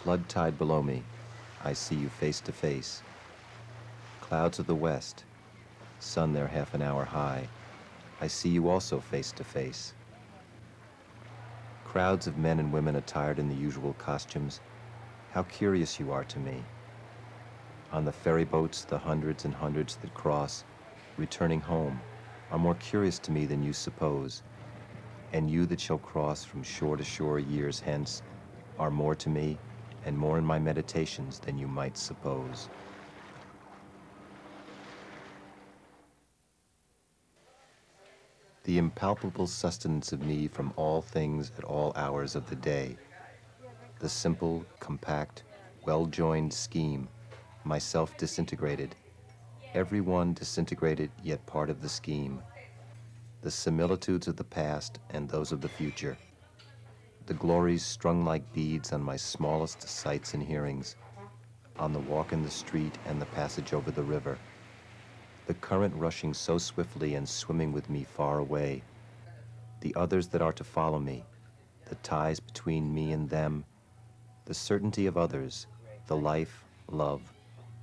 Flood tide below me, I see you face to face. Clouds of the west, sun there half an hour high, I see you also face to face. Crowds of men and women attired in the usual costumes, how curious you are to me. On the ferry boats, the hundreds and hundreds that cross, returning home, are more curious to me than you suppose. And you that shall cross from shore to shore years hence are more to me and more in my meditations than you might suppose. The impalpable sustenance of me from all things at all hours of the day, the simple, compact, well-joined scheme, myself disintegrated, every one disintegrated yet part of the scheme, the similitudes of the past and those of the future, the glories strung like beads on my smallest sights and hearings, on the walk in the street and the passage over the river, the current rushing so swiftly and swimming with me far away, the others that are to follow me, the ties between me and them, the certainty of others, the life, love,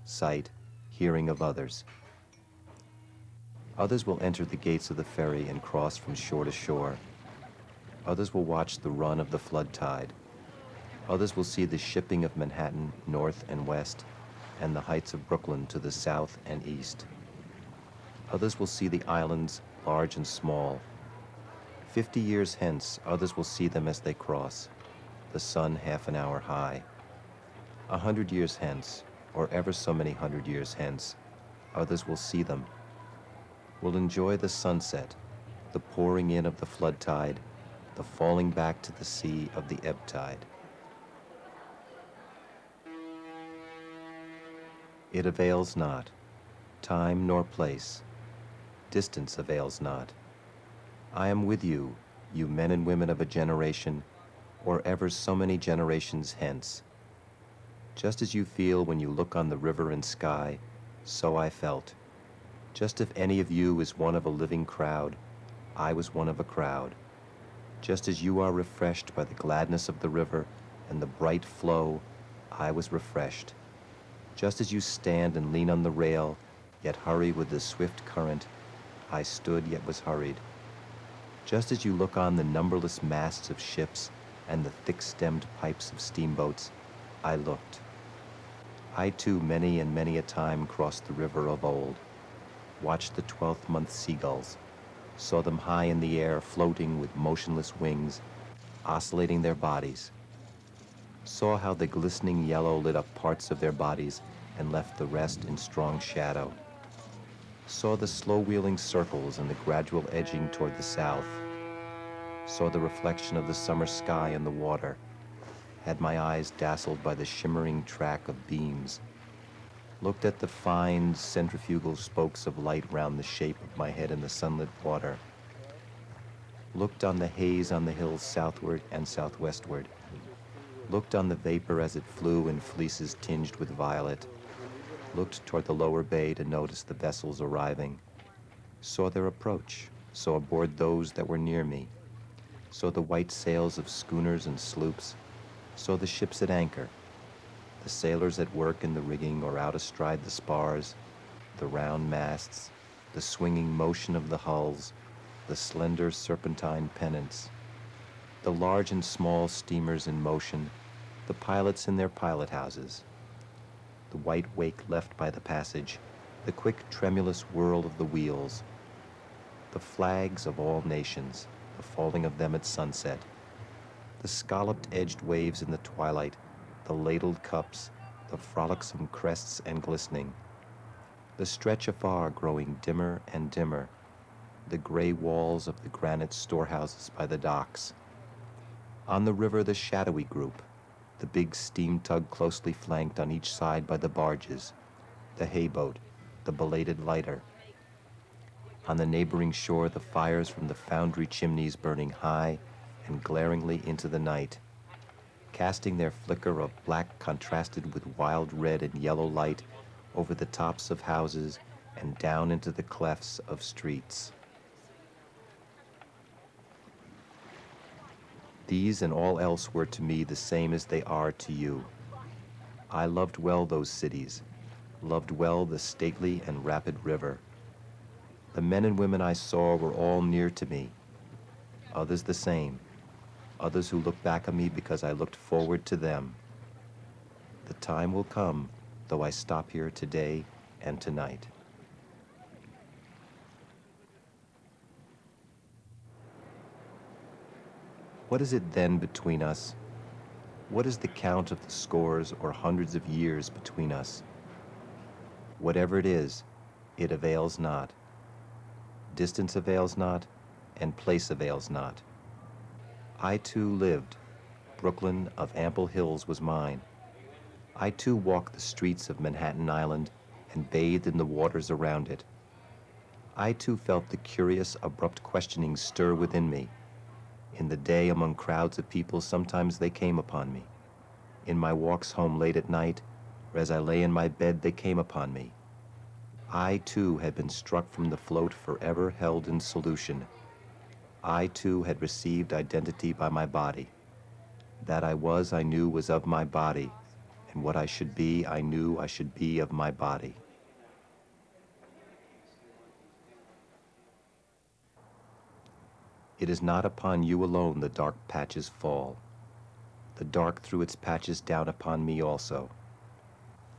sight, hearing of others. Others will enter the gates of the ferry and cross from shore to shore. Others will watch the run of the flood tide. Others will see the shipping of Manhattan north and west, and the heights of Brooklyn to the south and east. Others will see the islands, large and small. 50 years hence, others will see them as they cross, the sun half an hour high. 100 years hence, or ever so many 100 years hence, others will see them, will enjoy the sunset, the pouring in of the flood tide, the falling back to the sea of the ebb tide. It avails not, time nor place, distance avails not. I am with you, you men and women of a generation, or ever so many generations hence. Just as you feel when you look on the river and sky, so I felt. Just if any of you is one of a living crowd, I was one of a crowd. Just as you are refreshed by the gladness of the river and the bright flow, I was refreshed. Just as you stand and lean on the rail, yet hurry with the swift current, I stood yet was hurried. Just as you look on the numberless masts of ships and the thick-stemmed pipes of steamboats, I looked. I too many and many a time crossed the river of old, watched the 12th month seagulls, saw them high in the air floating with motionless wings, oscillating their bodies, saw how the glistening yellow lit up parts of their bodies and left the rest in strong shadow, saw the slow-wheeling circles and the gradual edging toward the south, saw the reflection of the summer sky in the water, had my eyes dazzled by the shimmering track of beams, looked at the fine centrifugal spokes of light round the shape of my head in the sunlit water, looked on the haze on the hills southward and southwestward, looked on the vapor as it flew in fleeces tinged with violet, looked toward the lower bay to notice the vessels arriving, saw their approach, saw aboard those that were near me, saw the white sails of schooners and sloops, saw the ships at anchor, the sailors at work in the rigging or out astride the spars, the round masts, the swinging motion of the hulls, the slender serpentine pennants, the large and small steamers in motion, the pilots in their pilot houses, the white wake left by the passage, the quick tremulous whirl of the wheels, the flags of all nations, the falling of them at sunset, the scalloped edged waves in the twilight, the ladled cups, the frolicsome crests and glistening, the stretch afar growing dimmer and dimmer, the gray walls of the granite storehouses by the docks. On the river the shadowy group, the big steam tug closely flanked on each side by the barges, the hayboat, the belated lighter. On the neighboring shore the fires from the foundry chimneys burning high and glaringly into the night, casting their flicker of black contrasted with wild red and yellow light over the tops of houses and down into the clefts of streets. These and all else were to me the same as they are to you, I loved well those cities, loved well the stately and rapid river. The men and women I saw were all near to me, others the same, others who looked back on me because I looked forward to them. The time will come, though I stop here today and tonight. What is it then between us? What is the count of the scores or hundreds of years between us? Whatever it is, it avails not. Distance avails not, and place avails not. I too lived. Brooklyn of ample hills was mine. I too walked the streets of Manhattan Island and bathed in the waters around it. I too felt the curious, abrupt questionings stir within me. In the day among crowds of people, sometimes they came upon me. In my walks home late at night, or as I lay in my bed, they came upon me. I too had been struck from the float forever held in solution. I too had received identity by my body. That I was, I knew, was of my body, and what I should be, I knew I should be of my body. It is not upon you alone the dark patches fall. The dark threw its patches down upon me also.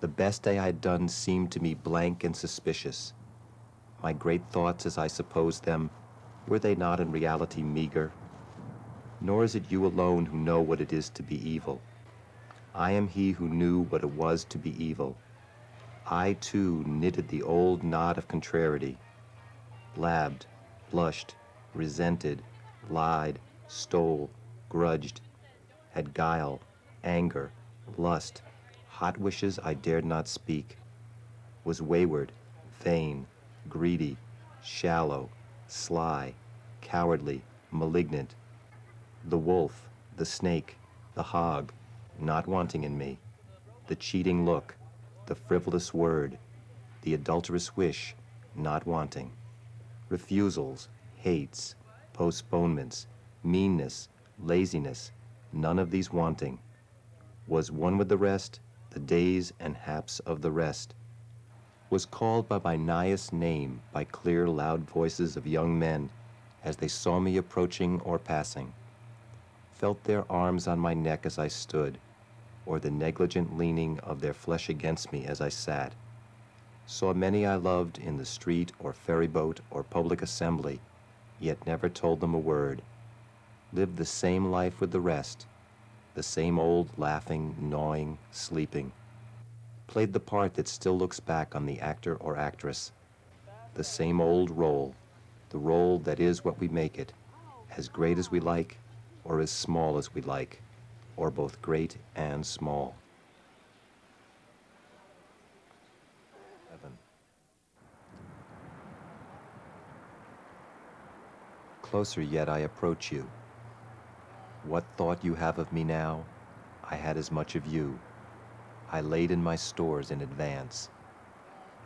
The best I had done seemed to me blank and suspicious. My great thoughts, as I supposed them, were they not in reality meager? Nor is it you alone who know what it is to be evil. I am he who knew what it was to be evil. I too knitted the old knot of contrariety, blabbed, blushed, resented, lied, stole, grudged, had guile, anger, lust, hot wishes I dared not speak, was wayward, vain, greedy, shallow, sly, cowardly, malignant, the wolf, the snake, the hog, not wanting in me, the cheating look, the frivolous word, the adulterous wish, not wanting, refusals, hates, postponements, meanness, laziness, none of these wanting, was one with the rest, the days and haps of the rest, was called by my nighest name by clear, loud voices of young men as they saw me approaching or passing, felt their arms on my neck as I stood, or the negligent leaning of their flesh against me as I sat, saw many I loved in the street or ferry boat or public assembly, yet never told them a word, lived the same life with the rest, the same old laughing, gnawing, sleeping, played the part that still looks back on the actor or actress, the same old role, the role that is what we make it, as great as we like or as small as we like, or both great and small. 7. Closer yet I approach you. What thought you have of me now, I had as much of you. I laid in my stores in advance.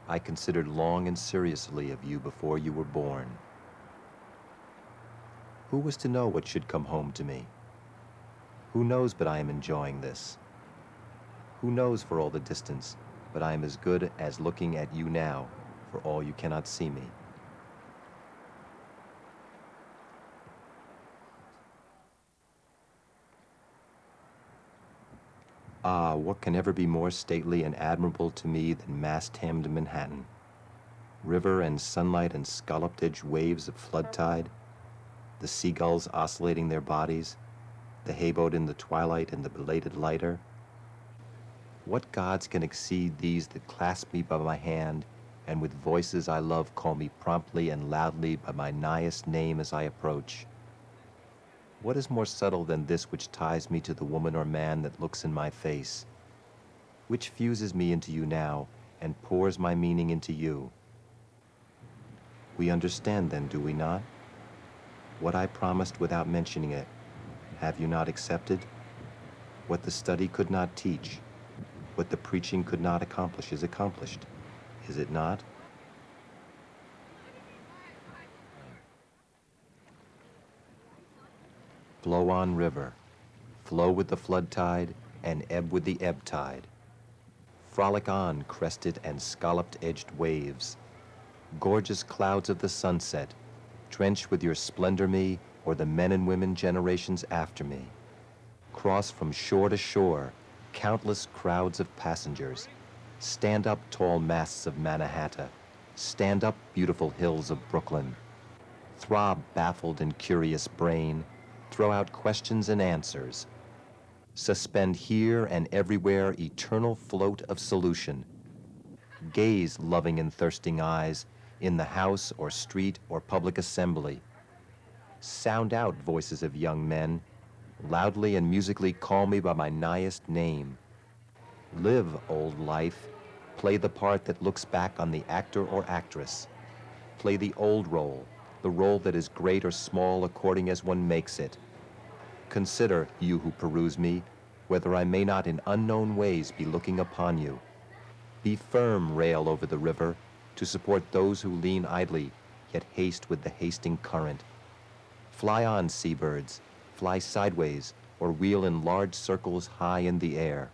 I considered long and seriously of you before you were born. Who was to know what should come home to me? Who knows but I am enjoying this? Who knows for all the distance, but I am as good as looking at you now, for all you cannot see me. Ah, what can ever be more stately and admirable to me than mast-hemmed Manhattan? River and sunlight and scalloped-edged waves of flood tide, the seagulls oscillating their bodies, the hayboat in the twilight and the belated lighter. What gods can exceed these that clasp me by my hand and with voices I love call me promptly and loudly by my nighest name as I approach? What is more subtle than this which ties me to the woman or man that looks in my face? Which fuses me into you now and pours my meaning into you? We understand then, do we not? What I promised without mentioning it, have you not accepted? What the study could not teach, what the preaching could not accomplish is accomplished, is it not? Flow on, river, flow with the flood tide and ebb with the ebb tide. Frolic on, crested and scalloped-edged waves. Gorgeous clouds of the sunset, drench with your splendor me or the men and women generations after me. Cross from shore to shore, countless crowds of passengers. Stand up, tall masts of Mannahatta. Stand up, beautiful hills of Brooklyn. Throb, baffled and curious brain. Throw out questions and answers. Suspend here and everywhere eternal float of solution. Gaze, loving and thirsting eyes, in the house or street or public assembly. Sound out, voices of young men. Loudly and musically call me by my nighest name. Live, old life. Play the part that looks back on the actor or actress. Play the old role, the role that is great or small according as one makes it. Consider, you who peruse me, whether I may not in unknown ways be looking upon you. Be firm, rail over the river, to support those who lean idly, yet haste with the hasting current. Fly on, seabirds, fly sideways, or wheel in large circles high in the air.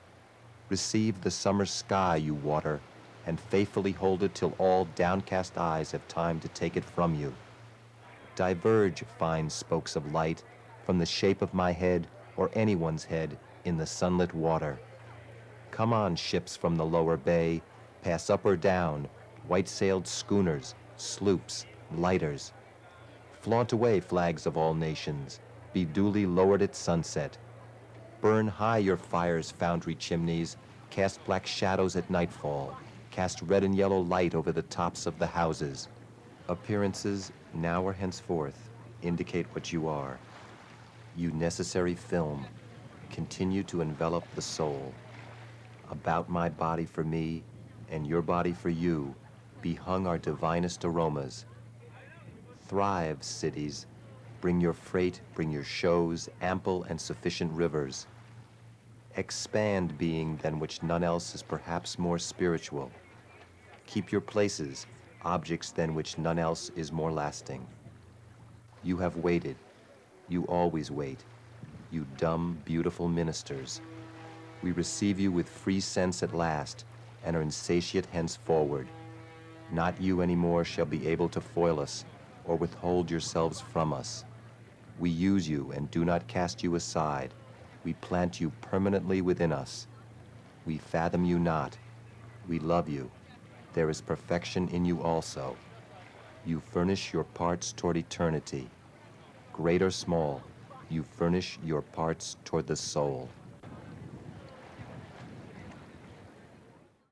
Receive the summer sky, you water, and faithfully hold it till all downcast eyes have time to take it from you. Diverge, fine spokes of light, from the shape of my head or anyone's head in the sunlit water. Come on, ships from the lower bay, pass up or down, white-sailed schooners, sloops, lighters. Flaunt away, flags of all nations, be duly lowered at sunset. Burn high your fire's foundry chimneys, cast black shadows at nightfall, cast red and yellow light over the tops of the houses. Appearances, now or henceforth, indicate what you are. You necessary film, continue to envelop the soul. About my body for me, and your body for you, be hung our divinest aromas. Thrive, cities. Bring your freight, bring your shows, ample and sufficient rivers. Expand, being than which none else is perhaps more spiritual. Keep your places, objects than which none else is more lasting. You have waited. You always wait. You dumb, beautiful ministers. We receive you with free sense at last, and are insatiate henceforward. Not you any more shall be able to foil us, or withhold yourselves from us. We use you and do not cast you aside. We plant you permanently within us. We fathom you not. We love you. There is perfection in you also. You furnish your parts toward eternity. Great or small, you furnish your parts toward the soul.